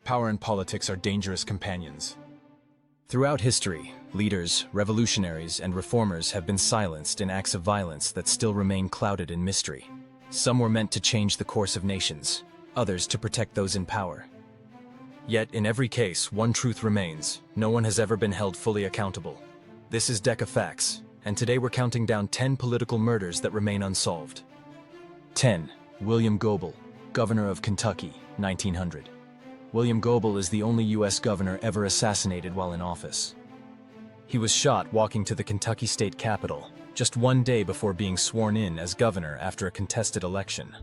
Power and politics are dangerous companions. Throughout history, leaders, revolutionaries, and reformers have been silenced in acts of violence that still remain clouded in mystery. Some were meant to change the course of nations, others to protect those in power. Yet, in every case, one truth remains: no one has ever been held fully accountable. This is Deca Facts, and today we're counting down 10 political murders that remain unsolved. 10. William Goebel, Governor of Kentucky, 1900. William Goebel is the only U.S. governor ever assassinated while in office. He was shot walking to the Kentucky state capitol, just one day before being sworn in as governor after a contested election.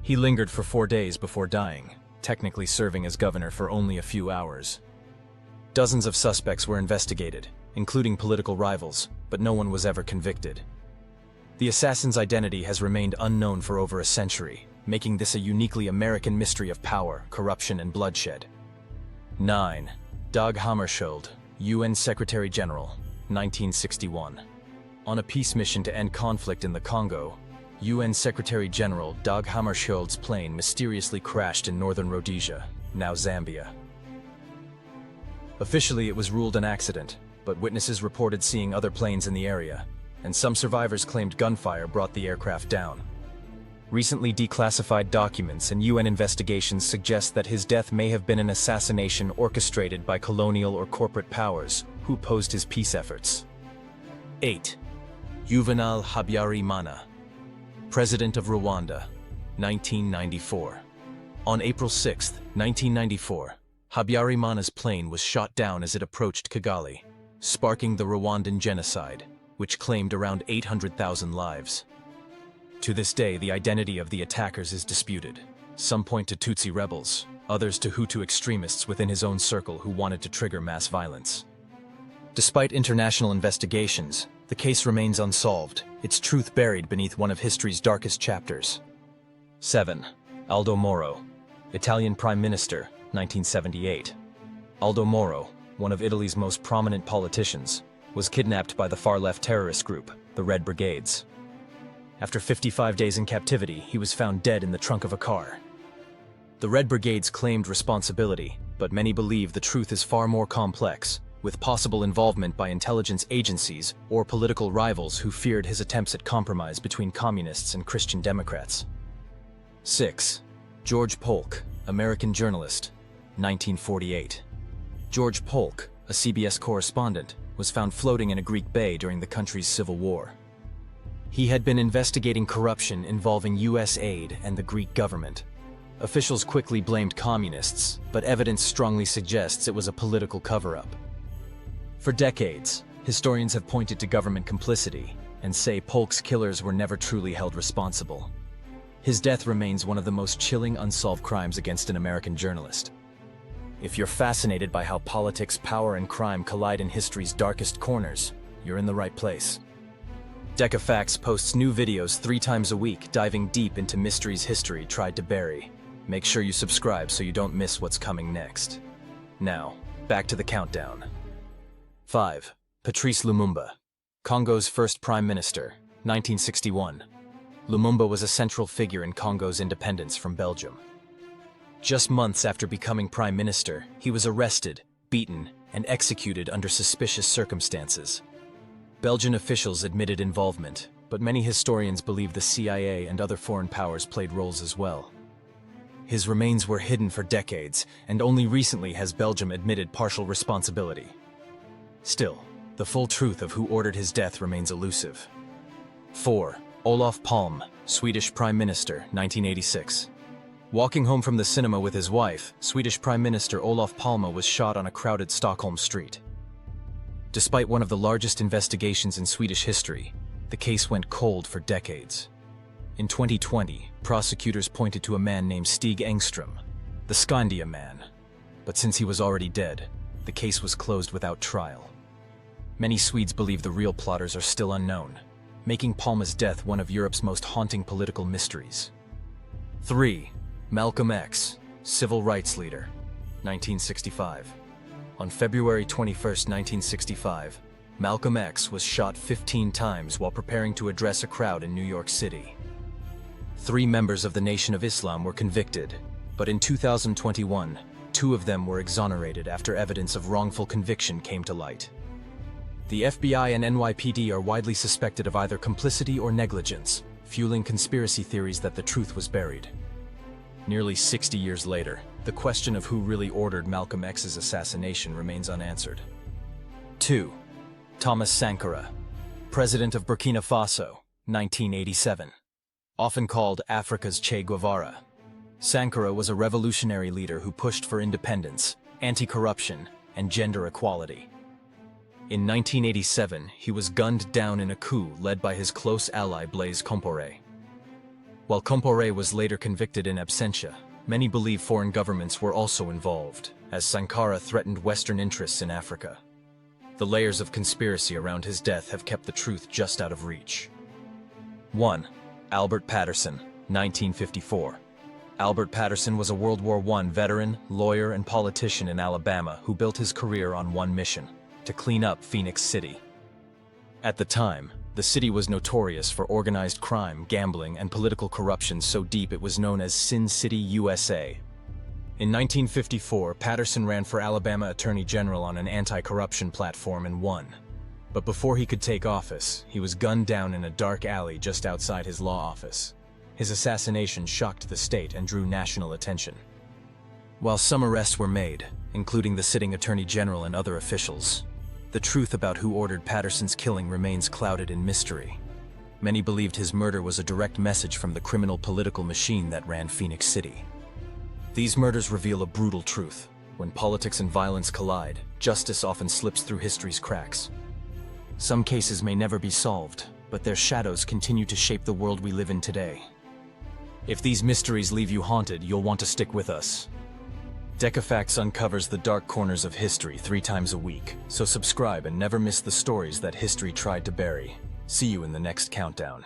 He lingered for 4 days before dying, technically serving as governor for only a few hours. Dozens of suspects were investigated, including political rivals, but no one was ever convicted. The assassin's identity has remained unknown for over a century, making this a uniquely American mystery of power, corruption, and bloodshed. 9. Dag Hammarskjöld, UN Secretary General, 1961. On a peace mission to end conflict in the Congo, UN Secretary General Dag Hammarskjöld's plane mysteriously crashed in northern Rhodesia, now Zambia. Officially, it was ruled an accident, but witnesses reported seeing other planes in the area, and some survivors claimed gunfire brought the aircraft down. Recently declassified documents and UN investigations suggest that his death may have been an assassination orchestrated by colonial or corporate powers who opposed his peace efforts. 8. Juvenal Habyarimana, President of Rwanda, 1994. On April 6, 1994, Habyarimana's plane was shot down as it approached Kigali, sparking the Rwandan genocide, which claimed around 800,000 lives. To this day, the identity of the attackers is disputed. Some point to Tutsi rebels, others to Hutu extremists within his own circle who wanted to trigger mass violence. Despite international investigations, the case remains unsolved, its truth buried beneath one of history's darkest chapters. 7. Aldo Moro, Italian Prime Minister, 1978. Aldo Moro, one of Italy's most prominent politicians, was kidnapped by the far-left terrorist group, the Red Brigades. After 55 days in captivity, he was found dead in the trunk of a car. The Red Brigades claimed responsibility, but many believe the truth is far more complex, with possible involvement by intelligence agencies or political rivals who feared his attempts at compromise between communists and Christian Democrats. 6. George Polk, American journalist, 1948. George Polk, a CBS correspondent, was found floating in a Greek bay during the country's civil war. He had been investigating corruption involving U.S. aid and the Greek government. Officials quickly blamed communists, but evidence strongly suggests it was a political cover-up. For decades, historians have pointed to government complicity and say Polk's killers were never truly held responsible. His death remains one of the most chilling unsolved crimes against an American journalist. If you're fascinated by how politics, power, and crime collide in history's darkest corners, you're in the right place. Deca Facts posts new videos 3 times a week, diving deep into mysteries history tried to bury. Make sure you subscribe so you don't miss what's coming next. Now, back to the countdown. 5. Patrice Lumumba, Congo's first Prime Minister, 1961. Lumumba was a central figure in Congo's independence from Belgium. Just months after becoming Prime Minister, he was arrested, beaten, and executed under suspicious circumstances. Belgian officials admitted involvement, but many historians believe the CIA and other foreign powers played roles as well. His remains were hidden for decades, and only recently has Belgium admitted partial responsibility. Still, the full truth of who ordered his death remains elusive. 4. Olof Palme, Swedish Prime Minister, 1986. Walking home from the cinema with his wife, Swedish Prime Minister Olof Palme was shot on a crowded Stockholm street. Despite one of the largest investigations in Swedish history, the case went cold for decades. In 2020, prosecutors pointed to a man named Stig Engström, the Skandia man. But since he was already dead, the case was closed without trial. Many Swedes believe the real plotters are still unknown, making Palme's death one of Europe's most haunting political mysteries. 3. Malcolm X, Civil Rights Leader, 1965. On February 21, 1965, Malcolm X was shot 15 times while preparing to address a crowd in New York City. 3 members of the Nation of Islam were convicted, but in 2021, 2 of them were exonerated after evidence of wrongful conviction came to light. The FBI and NYPD are widely suspected of either complicity or negligence, fueling conspiracy theories that the truth was buried. Nearly 60 years later, the question of who really ordered Malcolm X's assassination remains unanswered. 2. Thomas Sankara, President of Burkina Faso, 1987. Often called Africa's Che Guevara, Sankara was a revolutionary leader who pushed for independence, anti-corruption, and gender equality. In 1987, he was gunned down in a coup led by his close ally Blaise Compaoré. While Compaoré was later convicted in absentia, many believe foreign governments were also involved, as Sankara threatened Western interests in Africa. The layers of conspiracy around his death have kept the truth just out of reach. 1. Albert Patterson, 1954. Albert Patterson was a World War I veteran, lawyer, and politician in Alabama who built his career on one mission: to clean up Phoenix City. At the time, the city was notorious for organized crime, gambling, and political corruption so deep it was known as Sin City, USA. In 1954, Patterson ran for Alabama Attorney General on an anti-corruption platform and won. But before he could take office, he was gunned down in a dark alley just outside his law office. His assassination shocked the state and drew national attention. While some arrests were made, including the sitting Attorney General and other officials, the truth about who ordered Patterson's killing remains clouded in mystery. Many believed his murder was a direct message from the criminal political machine that ran Phoenix City. These murders reveal a brutal truth. When politics and violence collide, justice often slips through history's cracks. Some cases may never be solved, but their shadows continue to shape the world we live in today. If these mysteries leave you haunted, you'll want to stick with us. Deca Facts uncovers the dark corners of history 3 times a week, so subscribe and never miss the stories that history tried to bury. See you in the next countdown.